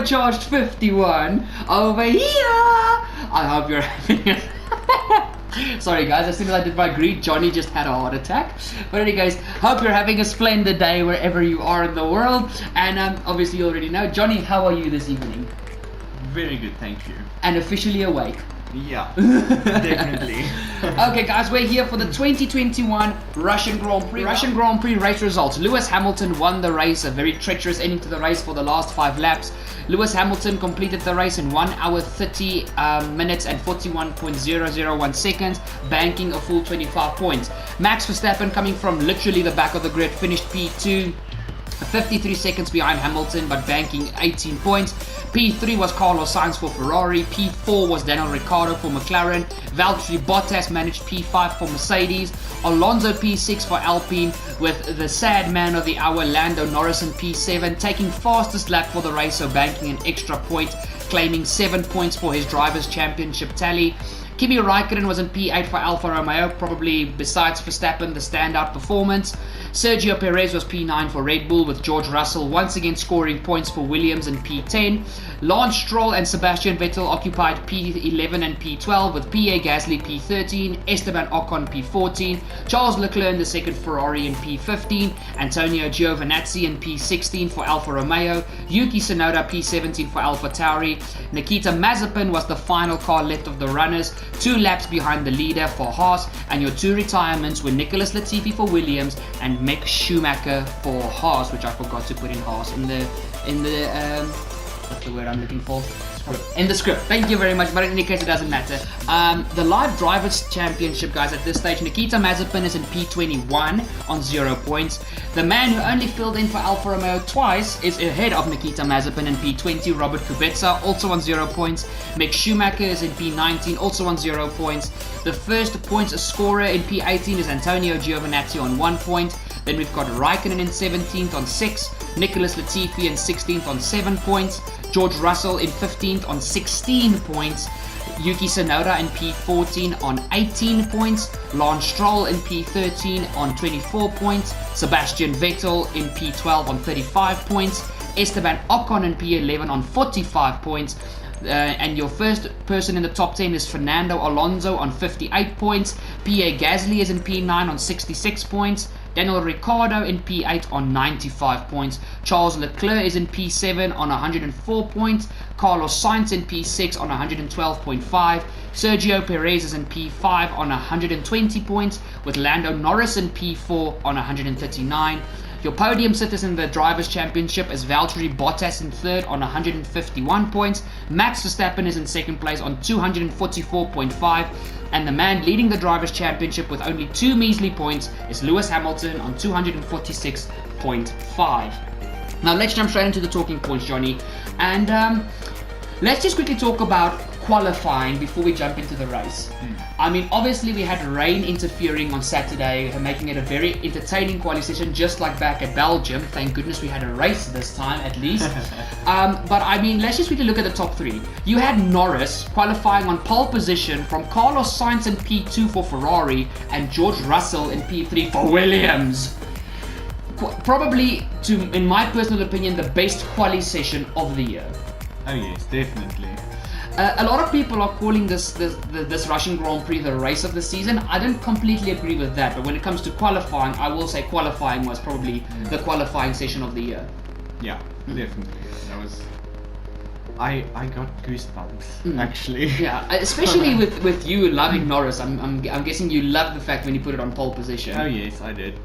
Turbocharged 51 over here. I hope you're having a... Sorry guys, as soon as I did my greet, Jonny just had a heart attack. But anyways, hope you're having a splendid day wherever you are in the world. And obviously you already know. Jonny, how are you this evening? Very good, thank you. And officially awake. Yeah, definitely. Okay guys, we're here for the 2021 Russian Grand Prix. Russian Grand Prix race results. Lewis Hamilton won the race, a very treacherous ending to the race for the last 5 laps. Lewis Hamilton completed the race in 1 hour 30 minutes and 41.001 seconds, banking a full 25 points. Max Verstappen, coming from literally the back of the grid, finished P2, 53 seconds behind Hamilton, but banking 18 points. P3 was Carlos Sainz for Ferrari. P4 was Daniel Ricciardo for McLaren. Valtteri Bottas managed P5 for Mercedes. Alonso P6 for Alpine, with the sad man of the hour Lando Norris in P7, taking fastest lap for the race, so banking an extra point, claiming 7 points for his Drivers' Championship tally. Kimi Raikkonen was in P8 for Alfa Romeo, probably besides Verstappen the standout performance. Sergio Perez was P9 for Red Bull, with George Russell once again scoring points for Williams in P10. Lance Stroll and Sebastian Vettel occupied P11 and P12, with Pierre Gasly P13, Esteban Ocon P14, Charles Leclerc in the second Ferrari in P15, Antonio Giovinazzi in P16 for Alfa Romeo, Yuki Tsunoda P17 for Alfa Tauri. Nikita Mazepin was the final car left of the runners, 2 laps behind the leader for Haas, and your 2 retirements were Nicholas Latifi for Williams and Mick Schumacher for Haas, which I forgot to put in Haas in the what's the word I'm looking for? In the script. Thank you very much, but in any case it doesn't matter. The live Drivers' Championship, guys, at this stage, Nikita Mazepin is in P21 on 0 points. The man who only filled in for Alfa Romeo twice is ahead of Nikita Mazepin in P20, Robert Kubica, also on 0 points. Mick Schumacher is in P19, also on 0 points. The first points scorer in P18 is Antonio Giovinazzi on 1 point. Then we've got Raikkonen in 17th on 6, Nicholas Latifi in 16th on 7 points, George Russell in 15th on 16 points, Yuki Tsunoda in P14 on 18 points, Lance Stroll in P13 on 24 points, Sebastian Vettel in P12 on 35 points, Esteban Ocon in P11 on 45 points, and your first person in the top 10 is Fernando Alonso on 58 points, Pierre Gasly is in P9 on 66 points, Daniel Ricciardo in P8 on 95 points. Charles Leclerc is in P7 on 104 points. Carlos Sainz in P6 on 112.5. Sergio Perez is in P5 on 120 points, with Lando Norris in P4 on 139. Your podium sitters in the Drivers' Championship is Valtteri Bottas in 3rd on 151 points. Max Verstappen is in 2nd place on 244.5. And the man leading the Drivers' Championship with only 2 measly points is Lewis Hamilton on 246.5. Now let's jump straight into the talking points, Jonny. And let's just quickly talk about qualifying before we jump into the race. I mean, obviously we had rain interfering on Saturday, making it a very entertaining quali session, just like back at Belgium. Thank goodness we had a race this time, at least. But I mean, let's just quickly look at the top 3. You had Norris qualifying on pole position from Carlos Sainz in P2 for Ferrari and George Russell in P3 for Williams. Probably, in my personal opinion, the best quali session of the year. Oh yes, definitely. A lot of people are calling this Russian Grand Prix the race of the season. I don't completely agree with that, but when it comes to qualifying, I will say qualifying was probably the qualifying session of the year. Yeah, definitely. That was... I got goosebumps, actually. Yeah, especially with you loving Norris. I'm guessing you love the fact when you put it on pole position. Oh yes, I did.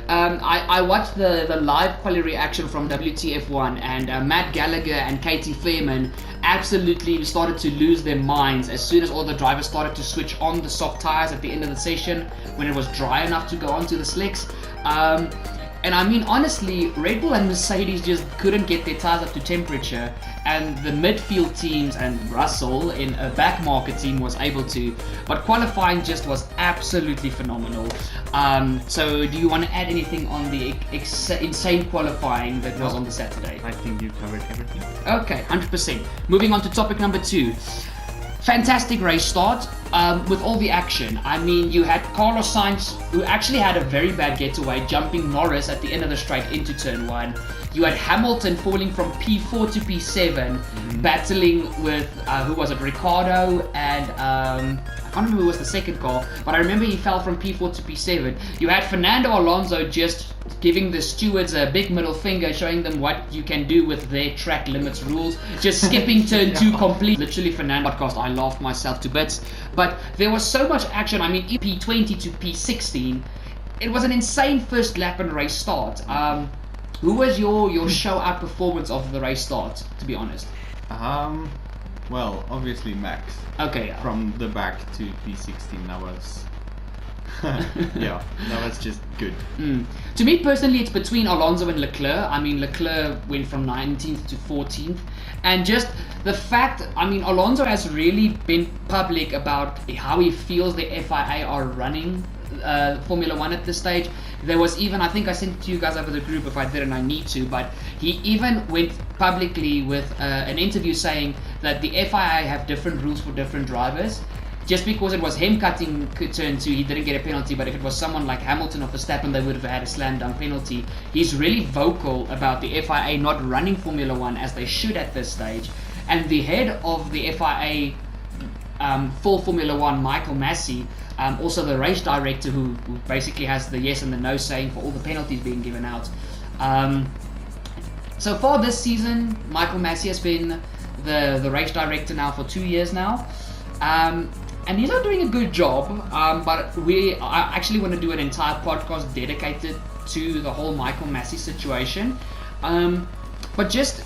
I watched the live quali reaction from WTF1, and Matt Gallagher and Katie Fairman absolutely started to lose their minds as soon as all the drivers started to switch on the soft tires at the end of the session when it was dry enough to go onto the slicks. And I mean, honestly, Red Bull and Mercedes just couldn't get their tires up to temperature, and the midfield teams and Russell in a back market team was able to, but qualifying just was absolutely phenomenal. So do you want to add anything on the insane qualifying that was on the Saturday? I think you covered everything. Okay, 100%. Moving on to topic number 2. fantastic race start with all the action. I mean, you had Carlos Sainz, who actually had a very bad getaway, jumping Norris at the end of the straight into turn 1. You had Hamilton falling from P4 to P7, battling with, who was it, Ricardo and, I can't remember who was the second car, but I remember he fell from P4 to P7. You had Fernando Alonso just giving the stewards a big middle finger, showing them what you can do with their track limits rules, just skipping turn 2 complete. Literally, Fernando podcast, I laughed myself to bits. But there was so much action. I mean, EP.20 to P16, it was an insane first lap and race start. Who was your show out performance of the race start, to be honest? Well, obviously Max. Okay, yeah. From the back to P16, that was... yeah, that was just good. To me personally, it's between Alonso and Leclerc. I mean, Leclerc went from 19th to 14th. And just the fact, I mean, Alonso has really been public about how he feels the FIA are running Formula 1 at this stage. There was even, I think I sent it to you guys over the group, if I didn't, I need to, but he even went publicly with an interview saying that the FIA have different rules for different drivers. Just because it was him cutting turn 2, he didn't get a penalty, but if it was someone like Hamilton or Verstappen, they would have had a slam dunk penalty. He's really vocal about the FIA not running Formula 1 as they should at this stage. And the head of the FIA full Formula 1, Michael Massey, also the race director who basically has the yes and the no saying for all the penalties being given out. So far this season, Michael Massey has been the race director now for 2 years now. And he's not doing a good job, but I actually want to do an entire podcast dedicated to the whole Michael Massey situation. But just,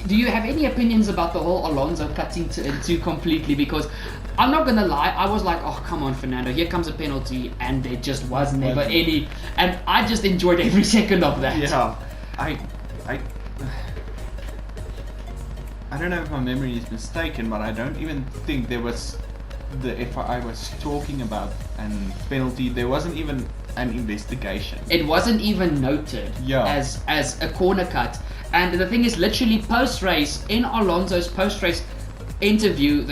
do you have any opinions about the whole Alonso cutting to completely? Because I'm not gonna lie, I was like, oh come on Fernando, here comes a penalty, and there just was never any, and I just enjoyed every second of that. Yeah, I don't know if my memory is mistaken, but I don't even think there was the FIA was talking about a penalty. There wasn't even an investigation. It wasn't even noted as a corner cut. And the thing is, literally post-race, in Alonso's post-race interview,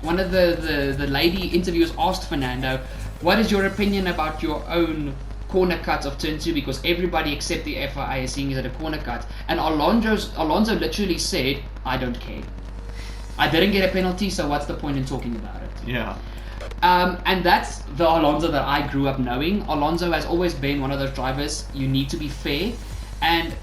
one of the lady interviewers asked Fernando, what is your opinion about your own corner cut of turn 2, because everybody except the FIA is seeing it as a corner cut. And Alonso literally said, I don't care. I didn't get a penalty, so what's the point in talking about it? Yeah. And that's the Alonso that I grew up knowing. Alonso has always been one of those drivers, you need to be fair. And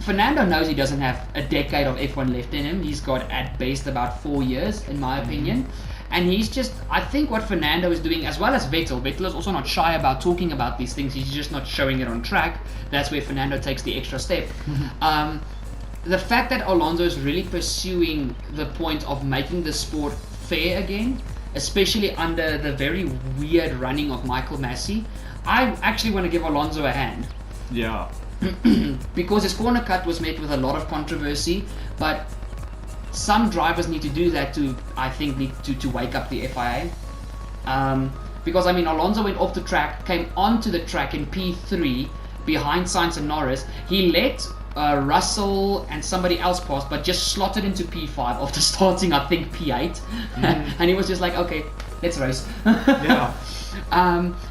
Fernando knows he doesn't have a decade of F1 left in him. He's got at best about 4 years, in my opinion. And he's just, I think what Fernando is doing, as well as Vettel is also not shy about talking about these things. He's just not showing it on track. That's where Fernando takes the extra step. The fact that Alonso is really pursuing the point of making the sport fair again, especially under the very weird running of Michael Massey, I actually want to give Alonso a hand. Yeah. Because his corner cut was met with a lot of controversy, but some drivers need to do that to, I think, need to wake up the FIA. Because, I mean, Alonso went off the track, came onto the track in P3 behind Sainz and Norris. He let Russell and somebody else pass, but just slotted into P5 after starting, I think, P8. And he was just like, okay, let's race. Yeah.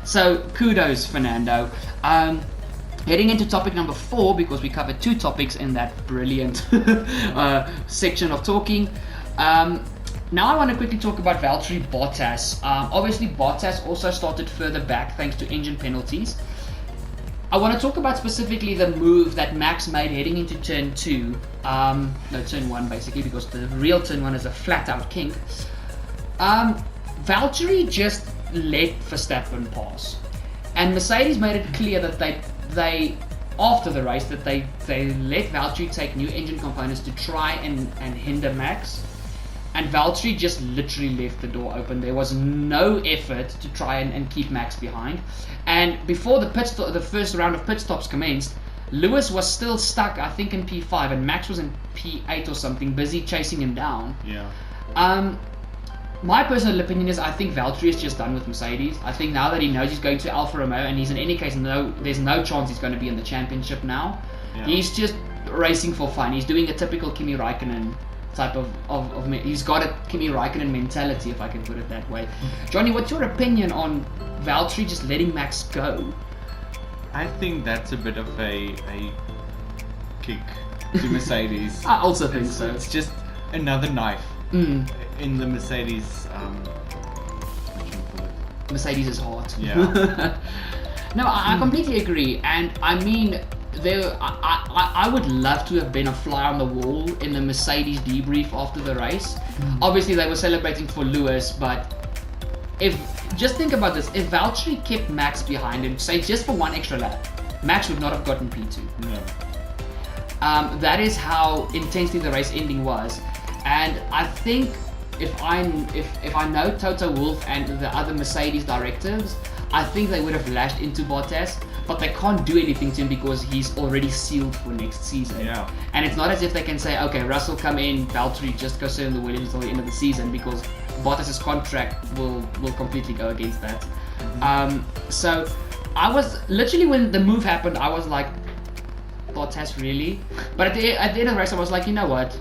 So, kudos, Fernando. Heading into topic number 4, because we covered 2 topics in that brilliant section of talking. Now I want to quickly talk about Valtteri Bottas. Obviously, Bottas also started further back thanks to engine penalties. I want to talk about specifically the move that Max made heading into turn 2. No, turn 1 basically, because the real turn 1 is a flat-out kink. Valtteri just let Verstappen pass. And Mercedes made it clear that they after the race, that they let Valtteri take new engine components to try and hinder Max. And Valtteri just literally left the door open. There was no effort to try and keep Max behind. And before the first round of pit stops commenced, Lewis was still stuck, I think, in P5, and Max was in P8 or something, busy chasing him down. Yeah. My personal opinion is I think Valtteri is just done with Mercedes. I think now that he knows he's going to Alfa Romeo, and he's in any case, there's no chance he's going to be in the championship now. Yeah. He's just racing for fun. He's doing a typical Kimi Raikkonen type of he's got a Kimi Raikkonen mentality, if I can put it that way. Jonny, what's your opinion on Valtteri just letting Max go? I think that's a bit of a kick to Mercedes. I also think so. It's just another knife in the Mercedes. What should we call it? Mercedes' heart. Yeah. No, I completely agree, and I mean, I would love to have been a fly on the wall in the Mercedes debrief after the race. Obviously, they were celebrating for Lewis, but just think about this: if Valtteri kept Max behind him, say just for one extra lap, Max would not have gotten P2. No. That is how intensely the race ending was, and I think if I know Toto Wolff and the other Mercedes directives, I think they would have lashed into Bottas, but they can't do anything to him because he's already sealed for next season. Yeah. And it's not as if they can say, okay, Russell come in, Valtteri just go sit in the Williams until the end of the season, because Bottas' contract will completely go against that. So I was literally, when the move happened, I was like, Bottas, really? But at the end of the race, I was like, you know what?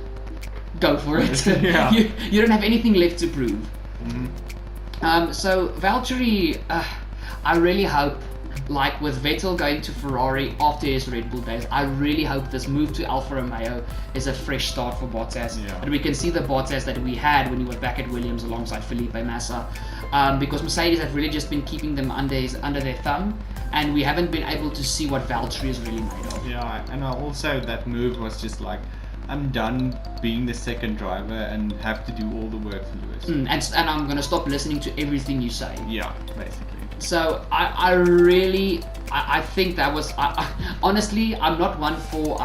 Go for it. Yeah. You don't have anything left to prove. So Valtteri, I really hope, like with Vettel going to Ferrari after his Red Bull days, I really hope this move to Alfa Romeo is a fresh start for Bottas. Yeah. And we can see the Bottas that we had when he was back at Williams alongside Felipe Massa. Because Mercedes have really just been keeping them under their thumb, and we haven't been able to see what Valtteri is really made of. Yeah, and also that move was just like, I'm done being the second driver and have to do all the work for Lewis. And I'm going to stop listening to everything you say. Yeah, basically. So I really think that was, honestly, I'm not one for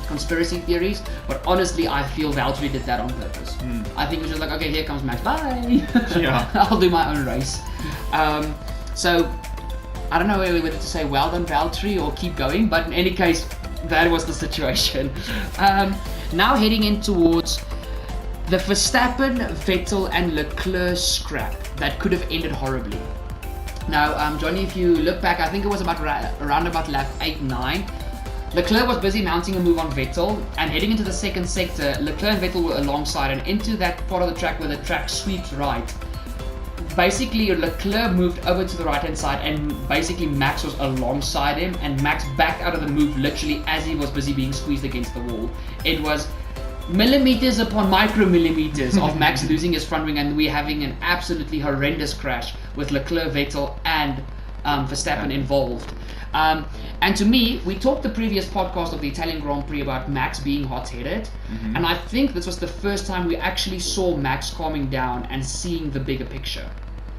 conspiracy theories, but honestly I feel Valtteri did that on purpose. I think it was just like, okay, here comes Max, bye. Yeah. I'll do my own race. So I don't know whether to say well done Valtteri or keep going, but in any case, that was the situation. Now heading in towards the Verstappen, Vettel and Leclerc scrap that could have ended horribly. Now, Jonny, if you look back, I think it was about around about lap 8-9. Leclerc was busy mounting a move on Vettel, and heading into the second sector, Leclerc and Vettel were alongside, and into that part of the track where the track sweeps right. Basically, Leclerc moved over to the right-hand side, and basically Max was alongside him, and Max backed out of the move literally as he was busy being squeezed against the wall. It was millimeters upon micromillimeters of Max losing his front wing, and we having an absolutely horrendous crash with Leclerc, Vettel and Verstappen involved. And to me, we talked the previous podcast of the Italian Grand Prix about Max being hot-headed, and I think this was the first time we actually saw Max calming down and seeing the bigger picture.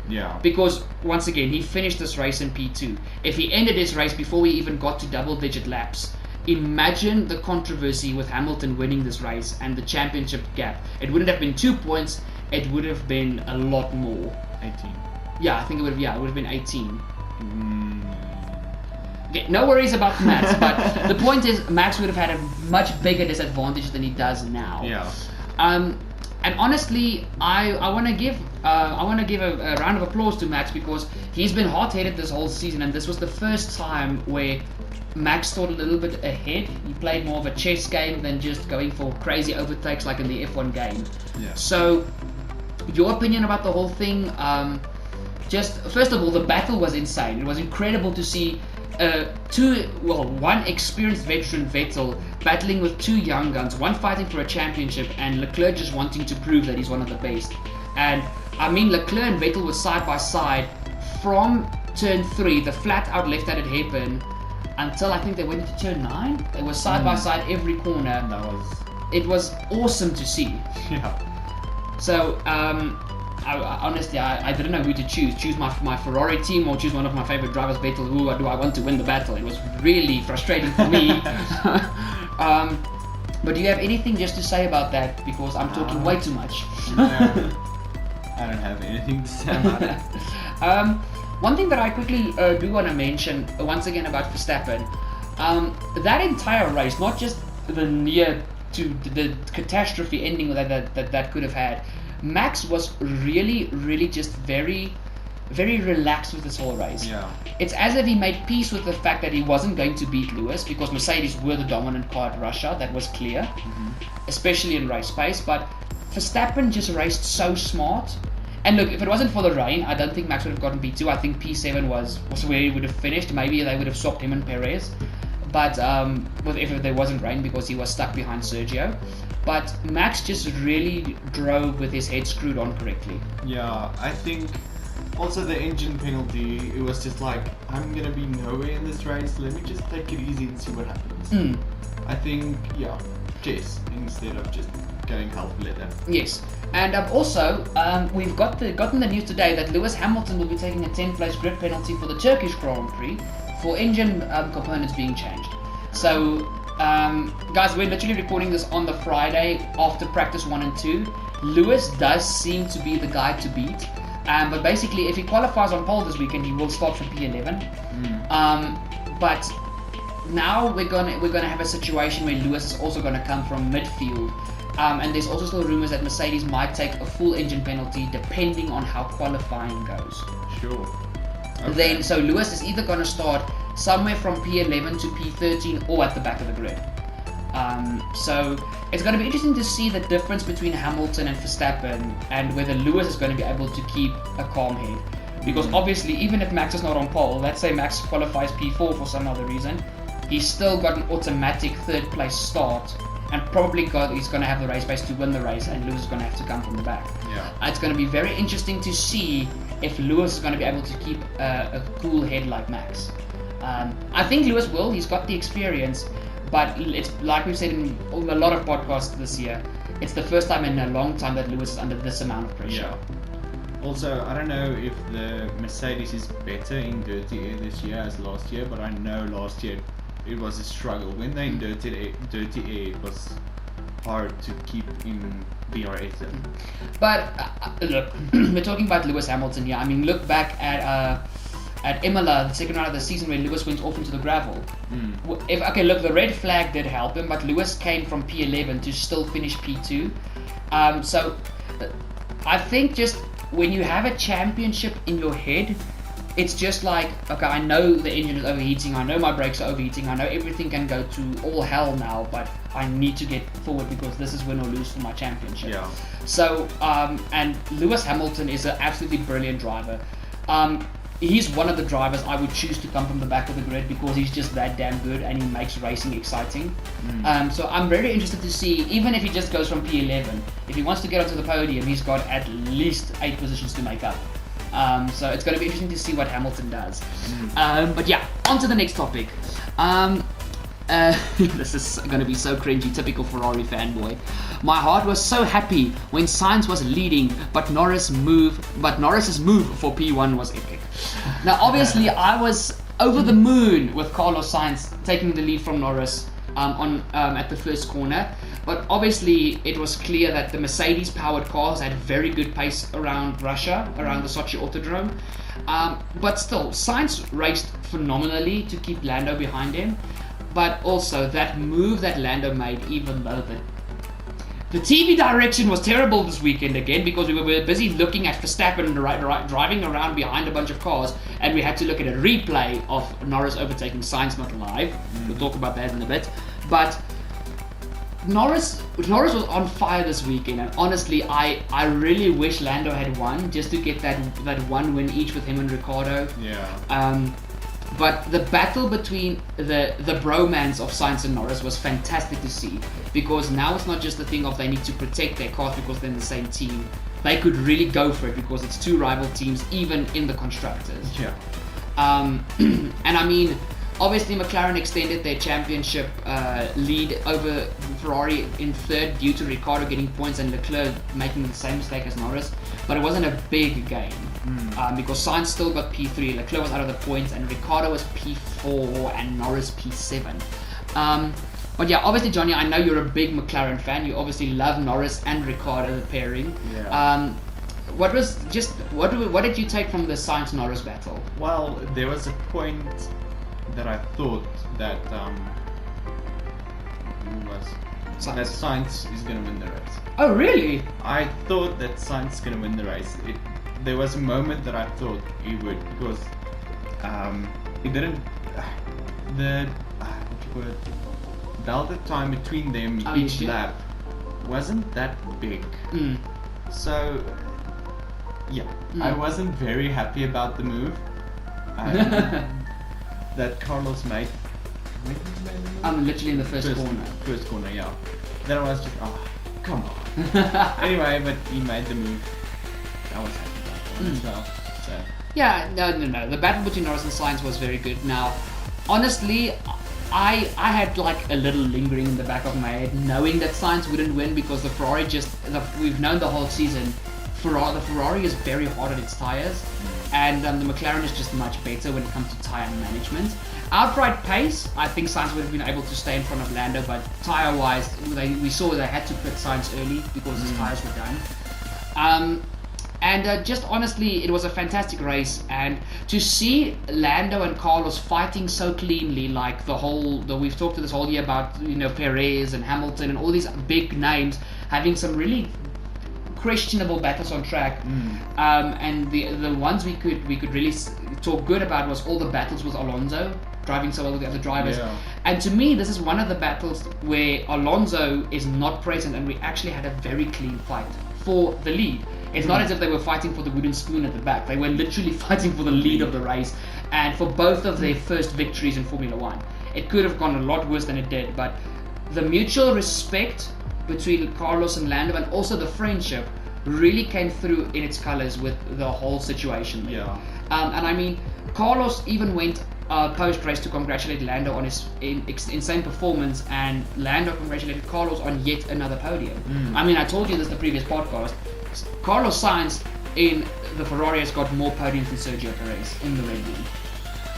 Yeah. Because, once again, he finished this race in P2. If he ended his race before we even got to double-digit laps, imagine the controversy with Hamilton winning this race and the championship gap. It wouldn't have been 2 points, it would have been a lot more. 18. Yeah, I think it would have been 18. Okay, no worries about the maths, but the point is Max would have had a much bigger disadvantage than he does now. Yeah. And honestly, I want to give a round of applause to Max, because he's been hot-headed this whole season, and this was the first time where Max thought a little bit ahead. He played more of a chess game than just going for crazy overtakes like in the F1 game. Yeah. So, your opinion about the whole thing? Just first of all, the battle was insane. It was incredible to see one experienced veteran, Vettel, battling with two young guns, one fighting for a championship and Leclerc just wanting to prove that he's one of the best. And I mean, Leclerc and Vettel were side by side from turn 3, the flat out left-handed hairpin, until I think they went into turn 9. They were side by side every corner. It was awesome to see. Yeah. So honestly, I didn't know who to choose. Choose my Ferrari team or choose one of my favorite drivers, Vettel. Who do I want to win the battle? It was really frustrating for me. But do you have anything just to say about that? Because I'm talking way too much. No, I don't have anything to say about it. One thing that I quickly do want to mention, once again, about Verstappen. That entire race, not just the near to the catastrophe ending that could have had, Max was really just very very relaxed with this whole race. Yeah. It's as if he made peace with the fact that he wasn't going to beat Lewis, because Mercedes were the dominant car at Russia. That was clear, especially in race pace. But Verstappen just raced so smart. And look, if it wasn't for the rain, I don't think Max would have gotten P2. I think P7 was where he would have finished. Maybe they would have swapped him and Perez. But if there wasn't rain, because he was stuck behind Sergio. But Max just really drove with his head screwed on correctly. Yeah, I think also the engine penalty, it was just like, I'm going to be nowhere in this race, let me just take it easy and see what happens. I think, yeah, Jess, instead of just going half leather. Yes, and also, we've gotten the news today that Lewis Hamilton will be taking a 10th place grid penalty for the Turkish Grand Prix for engine components being changed. So, guys, we're literally recording this on the Friday after practice 1 and 2. Lewis does seem to be the guy to beat. But basically, if he qualifies on pole this weekend, he will start from P11. But now we're gonna have a situation where Lewis is also gonna come from midfield, and there's also still rumors that Mercedes might take a full engine penalty depending on how qualifying goes. Sure. Okay. Then, so Lewis is either gonna start somewhere from P11 to P13 or at the back of the grid. So it's going to be interesting to see the difference between Hamilton and Verstappen, and whether Lewis is going to be able to keep a calm head. Because obviously, even if Max is not on pole, let's say Max qualifies P4 for some other reason, he's still got an automatic third place start, and probably he's going to have the race pace to win the race, and Lewis is going to have to come from the back. Yeah. It's going to be very interesting to see if Lewis is going to be able to keep a cool head like Max. I think Lewis will. He's got the experience. But it's like we've said in a lot of podcasts this year, it's the first time in a long time that Lewis is under this amount of pressure. Yeah. Also, I don't know if the Mercedes is better in dirty air this year as last year, but I know last year it was a struggle. When they in dirty air, it was hard to keep in DRS. But look, we're talking about Lewis Hamilton here. I mean, look back at Imola, the second round of the season, where Lewis went off into the gravel. Okay, look, the red flag did help him, but Lewis came from P11 to still finish P2. So I think just when you have a championship in your head, it's just like, okay, I know the engine is overheating, I know my brakes are overheating, I know everything can go to all hell now, but I need to get forward because this is win or lose for my championship. Yeah. So, and Lewis Hamilton is an absolutely brilliant driver. He's one of the drivers I would choose to come from the back of the grid because he's just that damn good and he makes racing exciting. So I'm very interested to see, even if he just goes from P11, if he wants to get onto the podium, he's got at least 8 positions to make up. So it's going to be interesting to see what Hamilton does. But yeah, on to the next topic. This is going to be so cringy, typical Ferrari fanboy. My heart was so happy when Sainz was leading, but Norris's move for P1 was epic. Now, obviously, I was over the moon with Carlos Sainz taking the lead from Norris at the first corner. But obviously, it was clear that the Mercedes-powered cars had very good pace around Russia, around the Sochi Autodrome. But still, Sainz raced phenomenally to keep Lando behind him. But also, that move that Lando made, even though the TV direction was terrible this weekend again, because we were busy looking at Verstappen driving around behind a bunch of cars, and we had to look at a replay of Norris overtaking Sainz not live. We'll talk about that in a bit. But Norris was on fire this weekend, and honestly, I really wish Lando had won just to get that one win each with him and Ricciardo. Yeah. But the battle between the bromance of Sainz and Norris was fantastic to see, because now it's not just the thing of they need to protect their cars because they're in the same team. They could really go for it because it's two rival teams, even in the constructors. Yeah. And I mean, obviously McLaren extended their championship lead over Ferrari in third due to Ricciardo getting points and Leclerc making the same mistake as Norris, but it wasn't a big game. Because Sainz still got P3, Leclerc was out of the points, and Ricciardo was P4 and Norris P7. But yeah, obviously, Jonny, I know you're a big McLaren fan. You obviously love Norris and Ricciardo, the pairing. Yeah. What did you take from the Sainz-Norris battle? Well, there was a point that I thought that Sainz is going to win the race. Oh, really? I thought that Sainz is going to win the race. there was a moment that I thought he would, because he didn't the what you call it, delta time between them each lap wasn't that big. So yeah, I wasn't very happy about the move that Carlos made. When did he make the move? I'm literally in the first corner. First corner, yeah. Then I was just, come on. Anyway, but he made the move. I was happy about that as well. So. Yeah, no. The battle between Norris and Sainz was very good. Now, honestly, I had like a little lingering in the back of my head, knowing that Sainz wouldn't win because the Ferrari we've known the whole season, the Ferrari is very hard on its tires, and the McLaren is just much better when it comes to tire management. Outright pace, I think Sainz would have been able to stay in front of Lando, but tire-wise, we saw they had to pit Sainz early because his tires were done. Just honestly, it was a fantastic race, and to see Lando and Carlos fighting so cleanly, like we've talked this whole year about, Perez and Hamilton and all these big names having some really questionable battles on track, and the ones we could really talk good about was all the battles with Alonso driving so well with the other drivers. And to me, this is one of the battles where Alonso is not present, and we actually had a very clean fight for the lead. It's not as if they were fighting for the wooden spoon at the back. They were literally fighting for the lead of the race, and for both of their first victories in Formula 1. It could have gone a lot worse than it did, but the mutual respect between Carlos and Lando, and also the friendship, really came through in its colors with the whole situation. And I mean, Carlos even went post-race to congratulate Lando on his insane performance, and Lando congratulated Carlos on yet another podium. I mean, I told you this in the previous podcast. Carlos Sainz in the Ferrari has got more podiums than Sergio Perez in the Red Bull.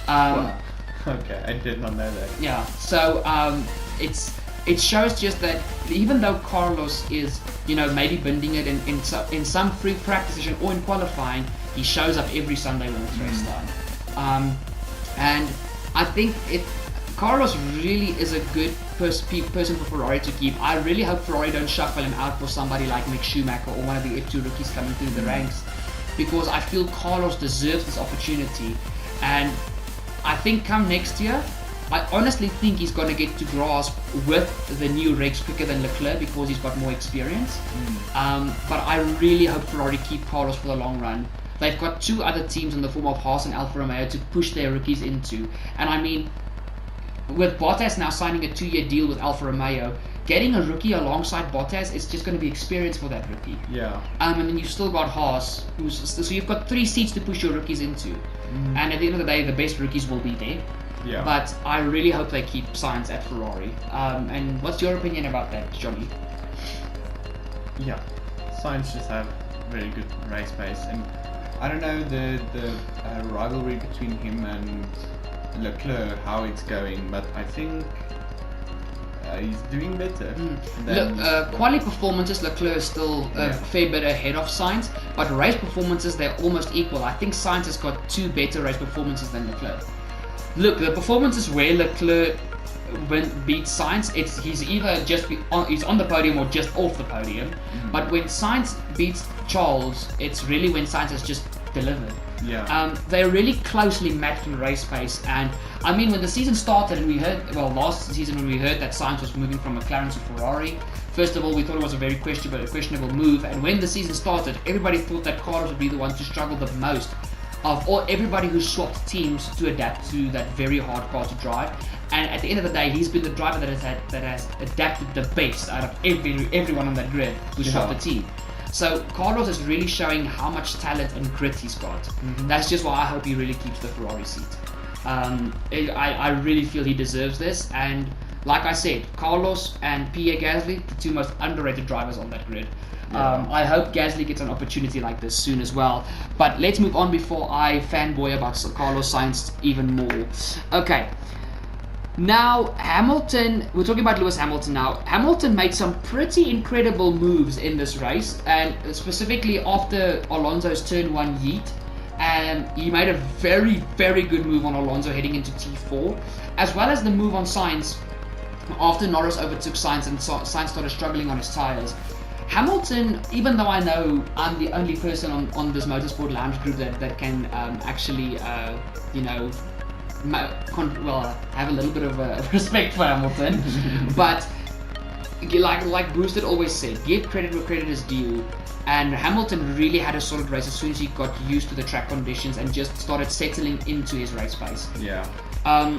Wow. Okay, I did not know that. Yeah, so it shows just that even though Carlos is, maybe bending it in some free practice session or in qualifying, he shows up every Sunday when it's race time. And I think Carlos really is a good person for Ferrari to keep. I really hope Ferrari don't shuffle him out for somebody like Mick Schumacher or one of the F2 rookies coming through the ranks, because I feel Carlos deserves this opportunity. And I think come next year, I honestly think he's going to get to grasp with the new regs quicker than Leclerc because he's got more experience. But I really hope Ferrari keep Carlos for the long run. They've got two other teams in the form of Haas and Alfa Romeo to push their rookies into. And I mean, with Bottas now signing a 2-year deal with Alfa Romeo, getting a rookie alongside Bottas is just going to be experience for that rookie. And then you've still got Haas, so you've got 3 seats to push your rookies into. And at the end of the day, the best rookies will be there. But I really hope they keep Sainz at Ferrari. And what's your opinion about that, Jonny? Yeah, Sainz just have very good race pace, and I don't know the rivalry between him and Leclerc, how it's going, but I think he's doing better. Quali performances, Leclerc is still a fair bit ahead of Sainz, but race performances, they're almost equal. I think Sainz has got 2 better race performances than Leclerc. Look, the performances where Leclerc beats Sainz, he's either he's on the podium or just off the podium. But when Sainz beats Charles, it's really when Sainz has just delivered. They're really closely matched in race pace, and I mean, when the season started and we heard, last season when we heard that Sainz was moving from McLaren to Ferrari, first of all, we thought it was a very questionable move, and when the season started, everybody thought that Carlos would be the one to struggle the most of everybody who swapped teams to adapt to that very hard car to drive. And at the end of the day, he's been the driver that has adapted the best out of everyone on that grid who swapped the team. So Carlos is really showing how much talent and grit he's got. That's just why I hope he really keeps the Ferrari seat. I really feel he deserves this, and like I said, Carlos and Pierre Gasly, the 2 most underrated drivers on that grid. I hope Gasly gets an opportunity like this soon as well. But let's move on before I fanboy about Carlos Sainz even more. Okay. Now, Hamilton, we're talking about Lewis Hamilton now. Hamilton made some pretty incredible moves in this race, and specifically after Alonso's turn 1 yeet. And he made a very, very good move on Alonso heading into T4, as well as the move on Sainz after Norris overtook Sainz and Sainz started struggling on his tyres. Hamilton, even though I know I'm the only person on this Motorsport Lounge group that can actually, have a little bit of respect for Hamilton, but like Bruce had always said, give credit where credit is due. And Hamilton really had a solid race as soon as he got used to the track conditions and just started settling into his race pace. Yeah.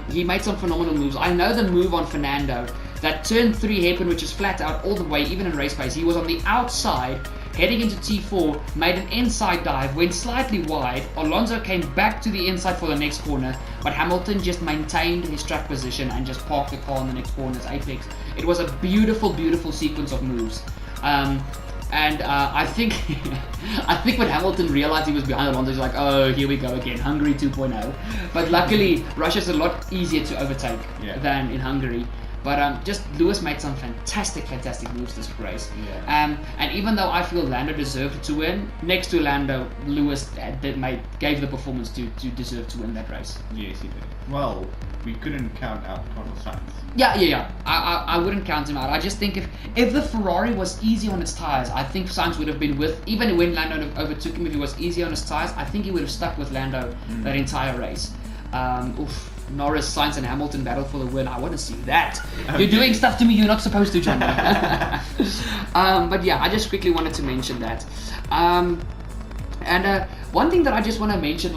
He made some phenomenal moves. I know the move on Fernando, that turn 3 hairpin, which is flat out all the way, even in race pace. He was on the outside, heading into T4, made an inside dive, went slightly wide. Alonso came back to the inside for the next corner, but Hamilton just maintained his track position and just parked the car in the next corner's apex. It was a beautiful, beautiful sequence of moves. I think when Hamilton realized he was behind Alonso, he's like, oh, here we go again, Hungary 2.0. But luckily, Russia's a lot easier to overtake than in Hungary. But just Lewis made some fantastic moves this race. Yeah. And even though I feel Lando deserved to win, next to Lando, Lewis gave the performance to deserve to win that race. Yes, he did. Well, we couldn't count out Carlos Sainz. Yeah. I wouldn't count him out. I just think if the Ferrari was easy on its tyres, I think Sainz would have been even when Lando overtook him, if he was easy on his tyres, I think he would have stuck with Lando that entire race. Norris, Sainz and Hamilton battle for the win. I want to see that. Okay. You're doing stuff to me you're not supposed to, Jonny. But yeah, I just quickly wanted to mention that. One thing that I just want to mention,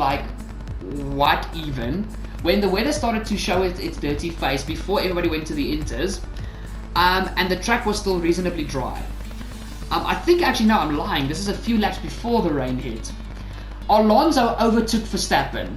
when the weather started to show its dirty face before everybody went to the Inters, and the track was still reasonably dry. I think actually, no, I'm lying. This is a few laps before the rain hit. Alonso overtook Verstappen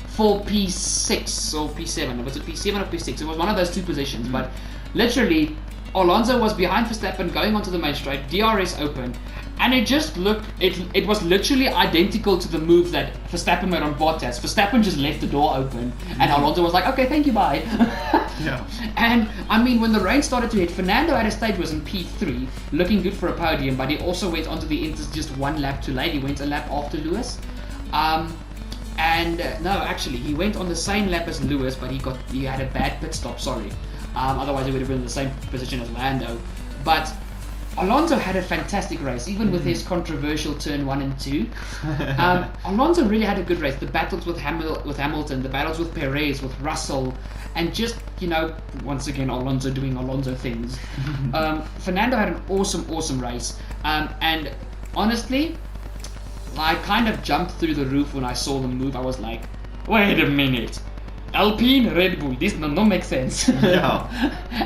for P6 or P7. Was it P7 or P6? It was one of those two positions. But literally, Alonso was behind Verstappen going onto the main straight, DRS open, and it just looked, it was literally identical to the move that Verstappen made on Bottas. Verstappen just left the door open, and Alonso was like, okay, thank you, bye. Yeah. And I mean, when the rain started to hit, Fernando at a stage was in P3, looking good for a podium, but he also went onto the Inters just one lap too late. He went a lap after Lewis. He went on the same lap as Lewis, but he had a bad pit stop, sorry. Otherwise he would have been in the same position as Lando. But Alonso had a fantastic race, even with his controversial turn 1 and 2. Alonso really had a good race. The battles with Hamilton, the battles with Perez, with Russell, and just, once again, Alonso doing Alonso things. Fernando had an awesome race. And honestly, I kind of jumped through the roof when I saw the move. I was like, wait a minute. Alpine, Red Bull, this does not make sense. Yeah.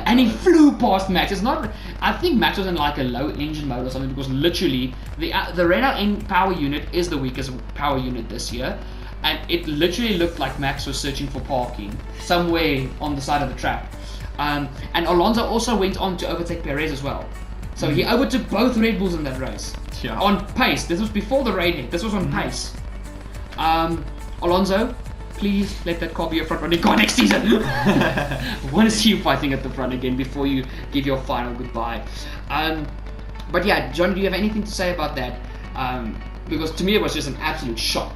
And he flew past Max. I think Max was in like a low engine mode or something, because literally the Renault power unit is the weakest power unit this year, and it literally looked like Max was searching for parking somewhere on the side of the track. And Alonso also went on to overtake Perez as well. So he overtook both Red Bulls in that race. Yeah. On pace. This was before the rain hit. This was on pace. Alonso, please let that car be your front running car next season. I want to see you fighting at the front again before you give your final goodbye. But yeah, John, do you have anything to say about that? Because to me it was just an absolute shock.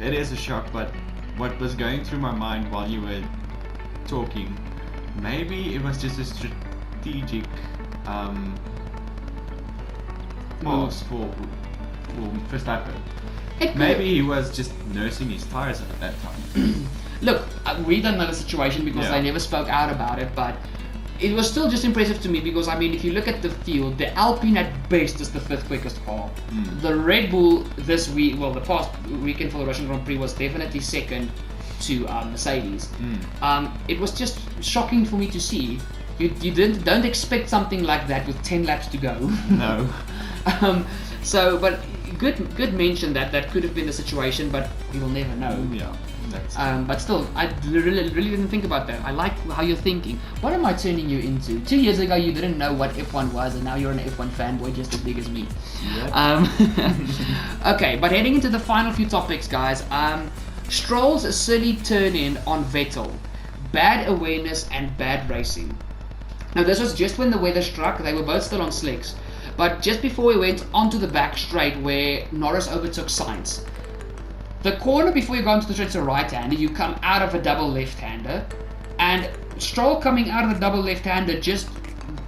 It is a shock, but what was going through my mind while you were talking, maybe it was just a strategic pass for Verstappen. Maybe he was just nursing his tires at that time. Look, we don't know the situation because they never spoke out about it, but it was still just impressive to me because, I mean, if you look at the field, the Alpine at best is the 5th quickest car. The Red Bull the past weekend for the Russian Grand Prix was definitely second to Mercedes. It was just shocking for me to see. You don't expect something like that with 10 laps to go. No. But good mention that could have been the situation, but we will never know. Yeah. But still, I really didn't think about that. I like how you're thinking. What am I turning you into? 2 years ago, you didn't know what F1 was, and now you're an F1 fanboy just as big as me. Yep. Okay, but heading into the final few topics, guys. Stroll's silly turn-in on Vettel. Bad awareness and bad racing. Now, this was just when the weather struck. They were both still on slicks. But just before we went onto the back straight where Norris overtook Sainz. The corner before you go into the straight is a right-hander. You come out of a double left-hander. And Stroll coming out of the double left-hander just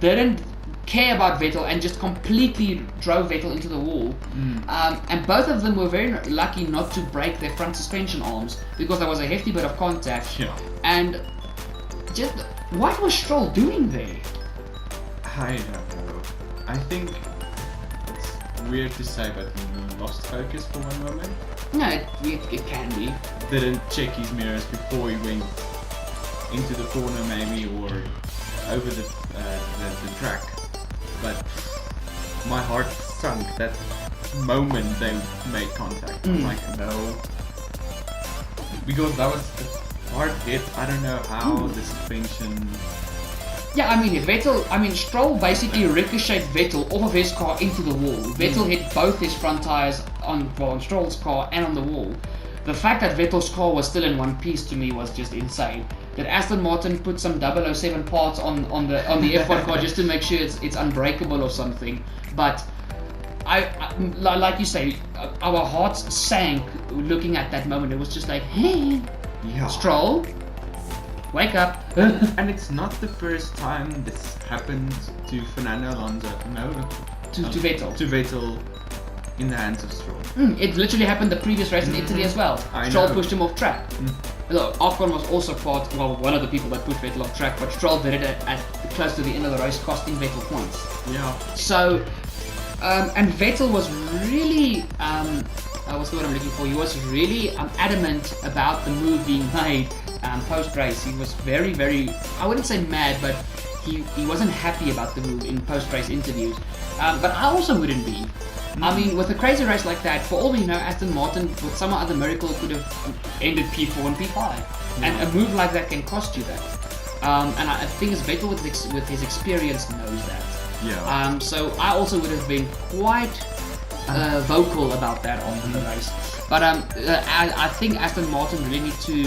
didn't care about Vettel and just completely drove Vettel into the wall. And both of them were very lucky not to break their front suspension arms because there was a hefty bit of contact. Yeah. And just what was Stroll doing there? I don't know. I think it's weird to say, but he lost focus for one moment. No, it can be. Didn't check his mirrors before he went into the corner, maybe, or over the track. But my heart sunk that moment they made contact. I'm like, no, because that was a hard hit. I don't know how the suspension. Yeah, I mean, Stroll basically ricocheted Vettel off of his car into the wall. Vettel hit both his front tires on Stroll's car and on the wall. The fact that Vettel's car was still in one piece to me was just insane. That Aston Martin put some 007 parts on the F1 car just to make sure it's unbreakable or something. But I like you say, our hearts sank looking at that moment. It was just like, hey, Stroll, wake up. And it's not the first time this happened to Fernando Alonso. No, to Vettel. To Vettel in the hands of Stroll. It literally happened the previous race in Italy as well. Stroll pushed him off track. Look, Ocon was also one of the people that pushed Vettel off track, but Stroll did it at close to the end of the race, costing Vettel points. Yeah. So, and Vettel was really, what's the word I'm looking for? He was really adamant about the move being made post-race. He was very, very, I wouldn't say mad, but he wasn't happy about the move in post-race interviews. But I also wouldn't be. I mean, with a crazy race like that, for all we know, Aston Martin, with some other miracle, could have ended P4 and P5. And a move like that can cost you that. And I think Vettel with his experience knows that. Yeah. So I also would have been quite vocal about that after the race. But I think Aston Martin really need to,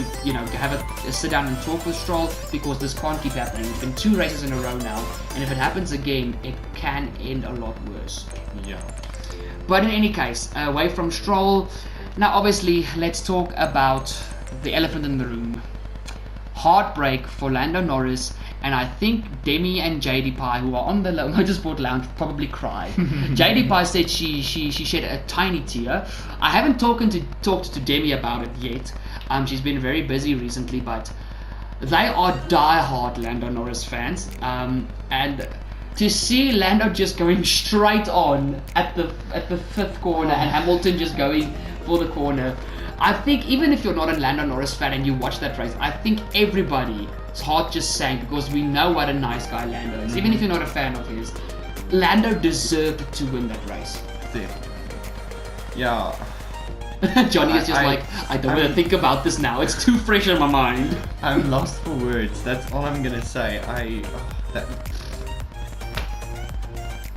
have a sit down and talk with Stroll, because this can't keep happening. It's been 2 races in a row now, and if it happens again, it can end a lot worse. Yeah. But in any case, away from Stroll, now obviously let's talk about the elephant in the room. Heartbreak for Lando Norris, and I think Demi and Jadepie, who are on the Motorsport Lounge, probably cried. Jadepie said she shed a tiny tear. I haven't talked to Demi about it yet. She's been very busy recently, but they are die-hard Lando Norris fans, and to see Lando just going straight on at the 5th corner and Hamilton just going for the corner, I think even if you're not a Lando Norris fan and you watch that race, I think everybody's heart just sank, because we know what a nice guy Lando is. Even if you're not a fan of his, Lando deserved to win that race. Yeah. Jonny is just I don't want to think about this now. It's too fresh in my mind. I'm lost for words. That's all I'm gonna say.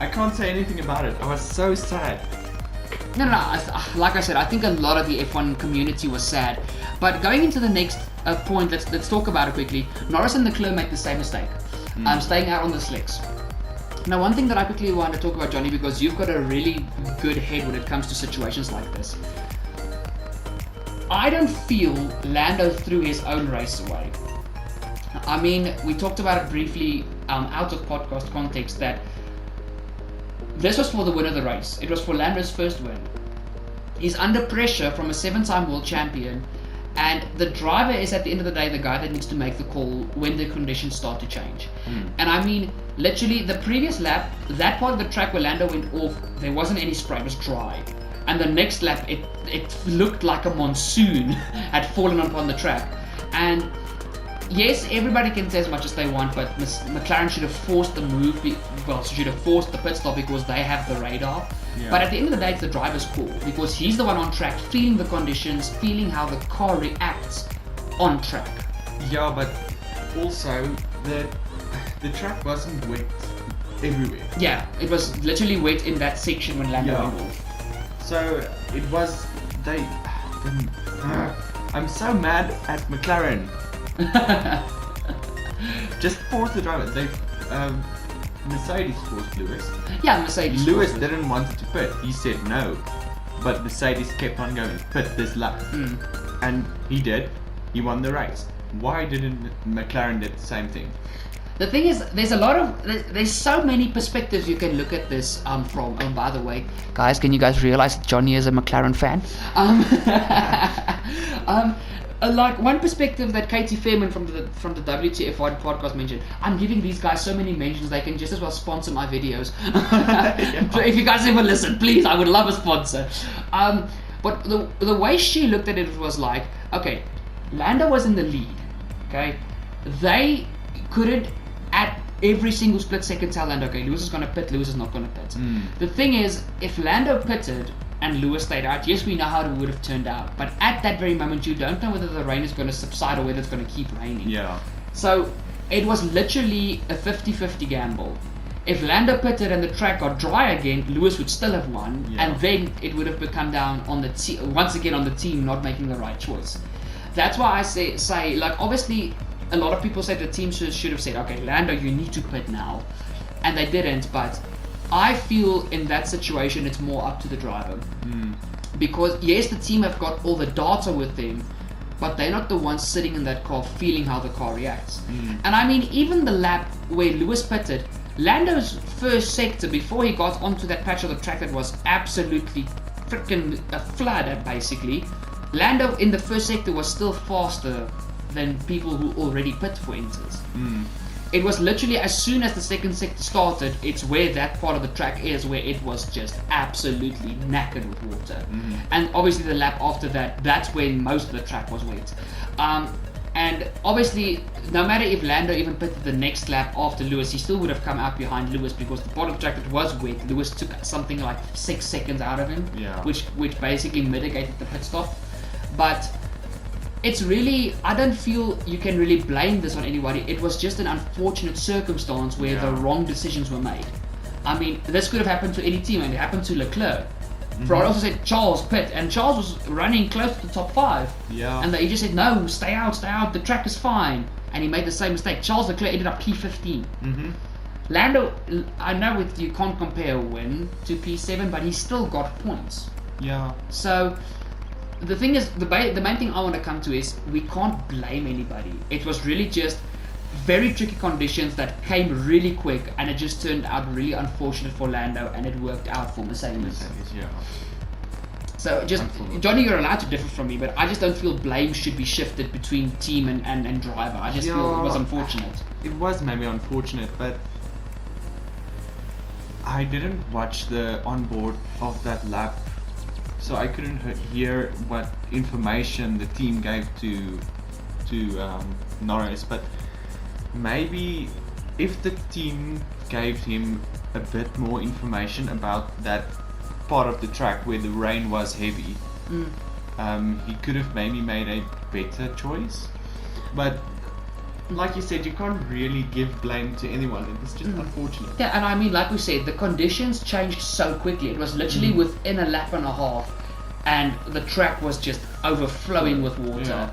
I can't say anything about it. I was so sad. No. Like I said, I think a lot of the F1 community was sad. But going into the next point, let's talk about it quickly. Norris and Leclerc made the same mistake. Staying out on the slicks. Now, one thing that I quickly want to talk about, Jonny, because you've got a really good head when it comes to situations like this. I don't feel Lando threw his own race away. I mean, we talked about it briefly out of podcast context, that this was for the win of the race. It was for Lando's first win. He's under pressure from a 7-time world champion, and the driver is, at the end of the day, the guy that needs to make the call when the conditions start to change. And I mean, literally, the previous lap, that part of the track where Lando went off, there wasn't any spray, it was dry. And the next lap, it looked like a monsoon had fallen upon the track. And yes, everybody can say as much as they want, but McLaren should have forced the move, should have forced the pit stop, because they have the radar. Yeah. But at the end of the day, it's the driver's call, because he's the one on track, feeling the conditions, feeling how the car reacts on track. Yeah, but also the track wasn't wet everywhere. Yeah, it was literally wet in that section when Lando went off. So it was I'm so mad at McLaren. Just force the driver. They Mercedes forced Lewis. Yeah, Mercedes. Lewis didn't want to pit. He said no, but Mercedes kept on going. Pit this lap, and he did. He won the race. Why didn't McLaren do the same thing? The thing is, there's so many perspectives you can look at this from. By the way, guys, can you guys realize that Jonny is a McLaren fan? Like one perspective that Katie Fairman from the WTF1 podcast mentioned. I'm giving these guys so many mentions, they can just as well sponsor my videos. If you guys ever listen, please, I would love a sponsor. But the way she looked at it was like, okay, Lando was in the lead. Okay, they couldn't at every single split second tell Lando, okay, Lewis is going to pit, Lewis is not going to pit. The thing is, if Lando pitted and Lewis stayed out, yes, we know how it would have turned out, but at that very moment you don't know whether the rain is going to subside or whether it's going to keep raining. Yeah. So it was literally a 50-50 gamble. If Lando pitted and the track got dry again, Lewis would still have won, and then it would have become down on the once again on the team not making the right choice. That's why I say like, obviously a lot of people said the team should have said, okay, Lando, you need to pit now, and they didn't. But I feel in that situation it's more up to the driver, because yes, the team have got all the data with them, but they're not the ones sitting in that car feeling how the car reacts. And I mean, even the lap where Lewis pitted, Lando's first sector before he got onto that patch of the track that was absolutely freaking a flood, basically, Lando in the first sector was still faster than people who already pit for inters. It was literally as soon as the second sector started, it's where that part of the track is where it was just absolutely knackered with water. And obviously the lap after that, that's when most of the track was wet. And obviously, no matter if Lando even pitted the next lap after Lewis, he still would have come out behind Lewis, because the part of the track that was wet, Lewis took something like 6 seconds out of him, which basically mitigated the pit stop. But it's really, I don't feel you can really blame this on anybody. It was just an unfortunate circumstance where the wrong decisions were made. I mean, this could have happened to any team, and it happened to Leclerc. Brad also said Charles pit, and Charles was running close to the top 5. And he just said, no, stay out, the track is fine. And he made the same mistake. Charles Leclerc ended up P15. Lando, I know you can't compare a win to P7, but he still got points. So the thing is, the main thing I want to come to is we can't blame anybody. It was really just very tricky conditions that came really quick, and it just turned out really unfortunate for Lando, and it worked out for Mercedes. So just, Jonny, you're allowed to differ from me, but I just don't feel blame should be shifted between team and driver. I just feel it was unfortunate. It was maybe unfortunate, but I didn't watch the onboard of that lap, so I couldn't hear what information the team gave to Norris. But maybe if the team gave him a bit more information about that part of the track where the rain was heavy, he could have maybe made a better choice. But like you said, you can't really give blame to anyone. It was just unfortunate. Yeah, and I mean, like we said, the conditions changed so quickly. It was literally within a lap and a half, and the track was just overflowing with water.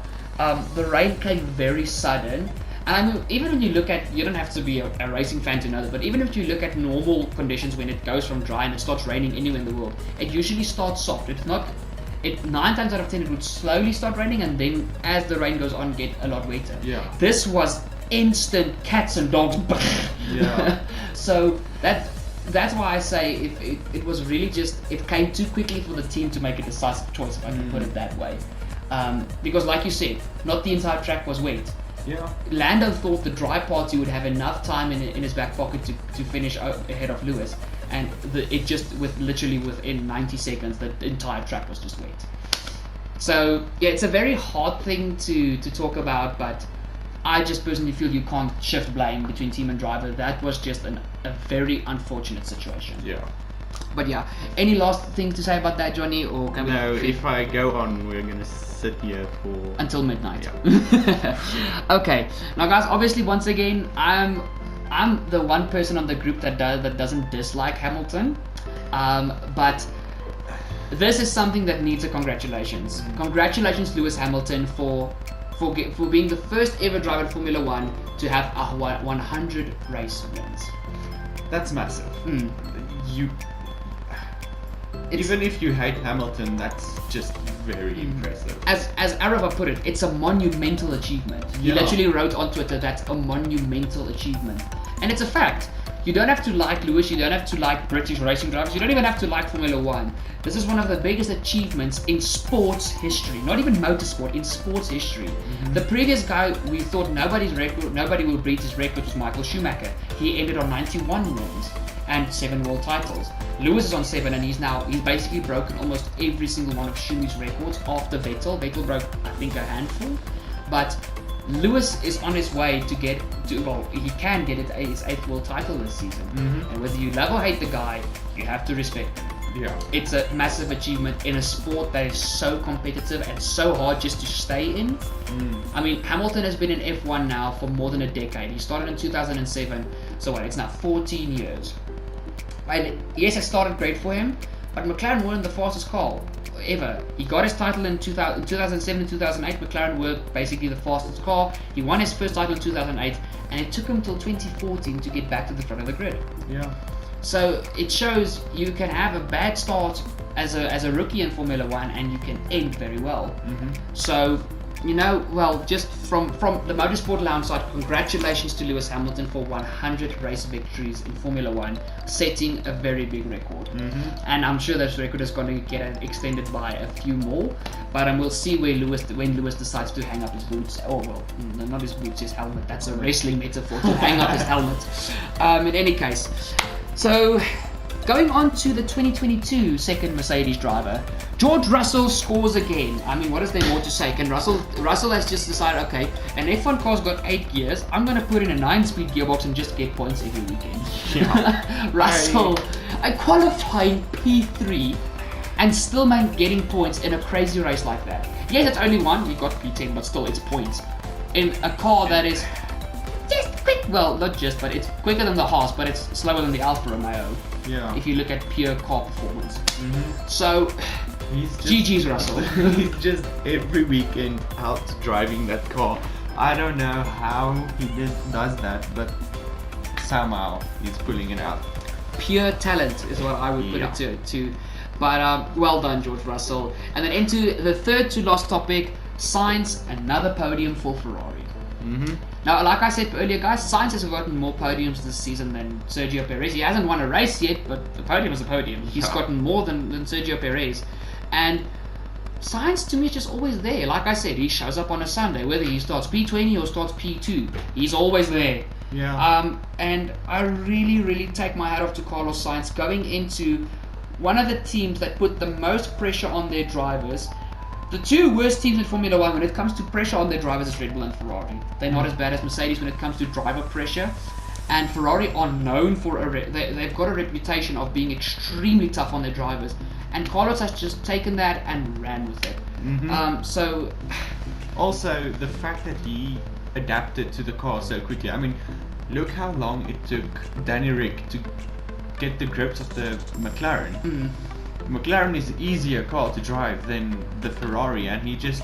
The rain came very sudden. And I mean, even when you look at, you don't have to be a racing fan to know that, but even if you look at normal conditions when it goes from dry and it starts raining anywhere in the world, it usually starts soft. It's not, 9 times out of 10 it would slowly start raining, and then as the rain goes on, get a lot wetter. This was instant cats and dogs. So that's why I say it was really just, it came too quickly for the team to make a decisive choice, if I can put it that way. Because like you said, not the entire track was wet. Lando thought the dry party would have enough time in his back pocket to finish ahead of Lewis, and it just literally within 90 seconds the entire track was just wet. So yeah, it's a very hard thing to talk about, but I just personally feel you can't shift blame between team and driver. That was just a very unfortunate situation. But yeah, any last thing to say about that, Jonny? Or can no, if I go on, we're gonna sit here for until midnight. Okay, now guys, obviously once again, I'm the one person on the group that doesn't dislike Hamilton, but this is something that needs a congratulations. Congratulations, Lewis Hamilton, for being the first ever driver in Formula 1 to have 100 race wins. That's massive. Even if you hate Hamilton, that's just very impressive. As Arava put it, it's a monumental achievement. He Yeah. literally wrote on Twitter that's a monumental achievement. And it's a fact. You don't have to like Lewis, you don't have to like British racing drivers, you don't even have to like Formula One. This is one of the biggest achievements in sports history, not even motorsport, in sports history. The previous guy, we thought nobody will beat his record, was Michael Schumacher. He ended on 91 wins and 7 world titles. Lewis is on 7 and he's basically broken almost every single one of Schumi's records after Vettel. Vettel broke, I think, a handful, but Lewis is on his way to he can get his 8th world title this season. And whether you love or hate the guy, you have to respect him. Yeah. It's a massive achievement in a sport that is so competitive and so hard just to stay in. I mean, Hamilton has been in F1 now for more than a decade. He started in 2007, so what, it's now 14 years. And yes, it started great for him, but McLaren weren't the fastest car ever. He got his title in 2007 and 2008. McLaren were basically the fastest car. He won his first title in 2008, and it took him till 2014 to get back to the front of the grid. Yeah. So it shows you can have a bad start as a rookie in Formula One, and you can end very well. So, just from the Motorsport Lounge side, congratulations to Lewis Hamilton for 100 race victories in Formula One, setting a very big record. And I'm sure this record is going to get extended by a few more, but we'll see when Lewis decides to hang up his boots. Oh well, not his boots, his helmet. That's a wrestling metaphor, to hang up his helmet. In any case, so going on to the 2022 second Mercedes driver, George Russell scores again. I mean, what is there more to say? Russell has just decided, okay, an F1 car's got 8 gears, I'm going to put in a 9-speed gearbox and just get points every weekend. Yeah. Russell, a qualifying P3 and still getting points in a crazy race like that. Yes, it's only one, he got P10, but still, it's points. In a car that is just quick, well, not just, but it's quicker than the Haas, but it's slower than the Alfa Romeo. Yeah. If you look at pure car performance. So, GG's Russell. He's just every weekend out driving that car. I don't know how he does that, but somehow he's pulling it out. Pure talent is what I would put it to. But well done, George Russell. And then into the third to last topic, Sainz, another podium for Ferrari. Now, like I said earlier, guys, Sainz has gotten more podiums this season than Sergio Perez. He hasn't won a race yet, but the podium is a podium. He's gotten more than Sergio Perez. And Sainz, to me, is just always there. Like I said, he shows up on a Sunday, whether he starts P20 or starts P2. He's always there. Yeah. And I really, really take my hat off to Carlos Sainz going into one of the teams that put the most pressure on their drivers. The two worst teams in Formula One when it comes to pressure on their drivers is Red Bull and Ferrari. They're not as bad as Mercedes when it comes to driver pressure. And Ferrari are known for they've got a reputation of being extremely tough on their drivers. And Carlos has just taken that and ran with it. So, also the fact that he adapted to the car so quickly. I mean, look how long it took Danny Rick to get the grips of the McLaren. McLaren is an easier car to drive than the Ferrari, and he just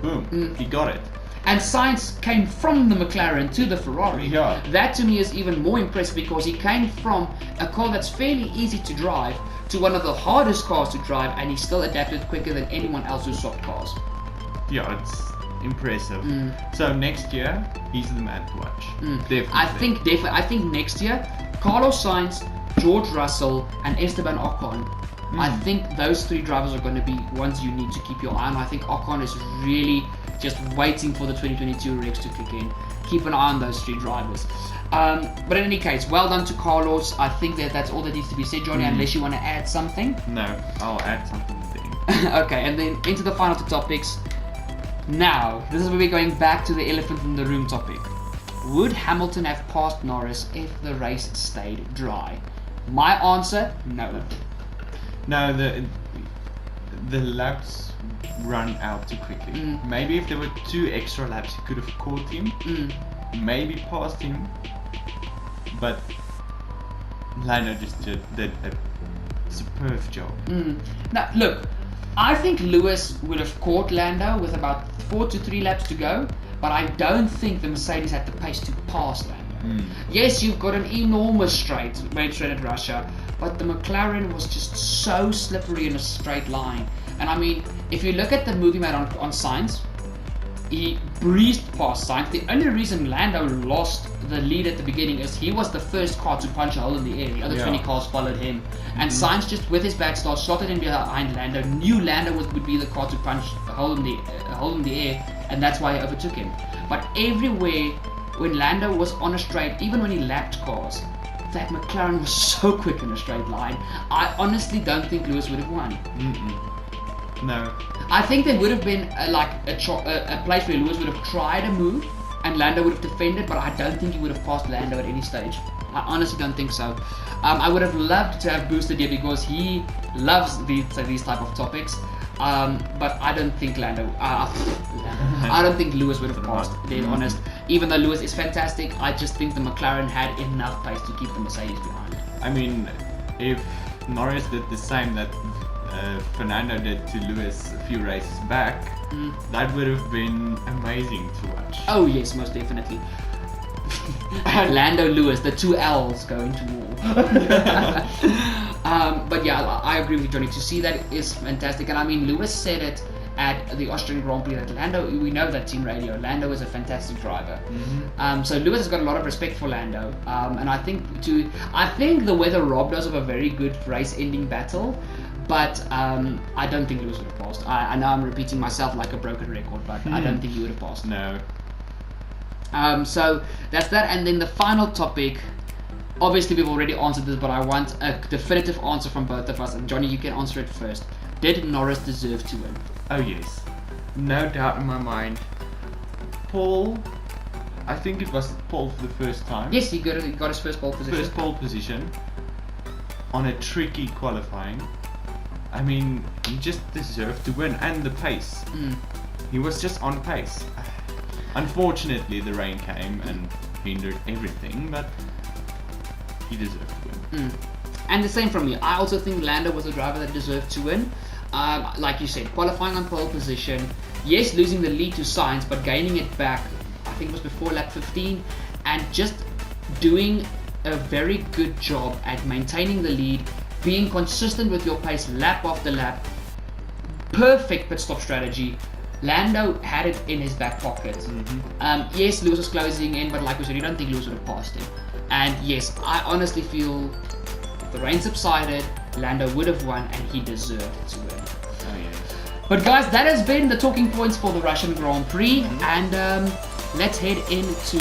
boom, he got it. And Sainz came from the McLaren to the Ferrari. Yeah. That to me is even more impressive because he came from a car that's fairly easy to drive to one of the hardest cars to drive, and he still adapted quicker than anyone else who swapped cars. Yeah, it's impressive. So next year, he's the man to watch. Definitely. I think next year, Carlos Sainz, George Russell, and Esteban Ocon. I think those three drivers are going to be ones you need to keep your eye on. I think Ocon is really just waiting for the 2022 regs to kick in. Keep an eye on those three drivers. But in any case, well done to Carlos. I think that's all that needs to be said, Johnny, unless you want to add something. No, I'll add something then. Okay, and then into the final two topics. Now, this is where we're going back to the elephant in the room topic. Would Hamilton have passed Norris if the race stayed dry? My answer, no. No, the laps run out too quickly. Maybe if there were 2 extra laps, he could have caught him, maybe passed him, but Lando just did a superb job. Now, look, I think Lewis would have caught Lando with about 4 to 3 laps to go, but I don't think the Mercedes had the pace to pass Lando. Yes, you've got an enormous main straight at Russia, but the McLaren was just so slippery in a straight line. And I mean, if you look at the movie made on Sainz, he breezed past Sainz. The only reason Lando lost the lead at the beginning is he was the first car to punch a hole in the air. The other 20 cars followed him. And Sainz just with his bad start slotted in behind Lando, knew Lando would be the car to punch a hole in the air, and that's why he overtook him. But everywhere when Lando was on a straight, even when he lapped cars, that McLaren was so quick in a straight line. I honestly don't think Lewis would have won. No. I think there would have been a place where Lewis would have tried a move and Lando would have defended, but I don't think he would have passed Lando at any stage. I honestly don't think so. I would have loved to have boosted here because he loves these type of topics. But I don't think I don't think Lewis would have passed, to be honest. Even though Lewis is fantastic, I just think the McLaren had enough pace to keep the Mercedes behind. I mean, if Norris did the same that Fernando did to Lewis a few races back, that would have been amazing to watch. Oh yes, most definitely. Lando Lewis, the two L's going to war. But yeah, I agree with Johnny. To see that is fantastic. And I mean, Lewis said it at the Austrian Grand Prix that Lando, we know that team radio, Lando is a fantastic driver. So Lewis has got a lot of respect for Lando. And I think the weather robbed us of a very good race-ending battle. But I don't think Lewis would have passed. I know I'm repeating myself like a broken record, but I don't think he would have passed. No. So that's that. And then the final topic, obviously we've already answered this, but I want a definitive answer from both of us. And Johnny, you can answer it first. Did Norris deserve to win? Oh yes, no doubt in my mind. Paul, I think it was Paul for the first time. Yes, he got his first pole position. First pole position on a tricky qualifying. I mean, he just deserved to win, and the pace. He was just on pace. Unfortunately, the rain came and hindered everything, but he deserved to win. And the same from me. I also think Lando was a driver that deserved to win. Like you said, qualifying on pole position. Yes, losing the lead to Sainz, but gaining it back, I think it was before lap 15, and just doing a very good job at maintaining the lead, being consistent with your pace lap after lap. Perfect pit stop strategy. Lando had it in his back pocket. Yes, Lewis was closing in, but like we said, you don't think Lewis would have passed him. And yes, I honestly feel if the rain subsided, Lando would have won and he deserved to win. Oh yes. But guys, that has been the talking points for the Russian Grand Prix, and let's head into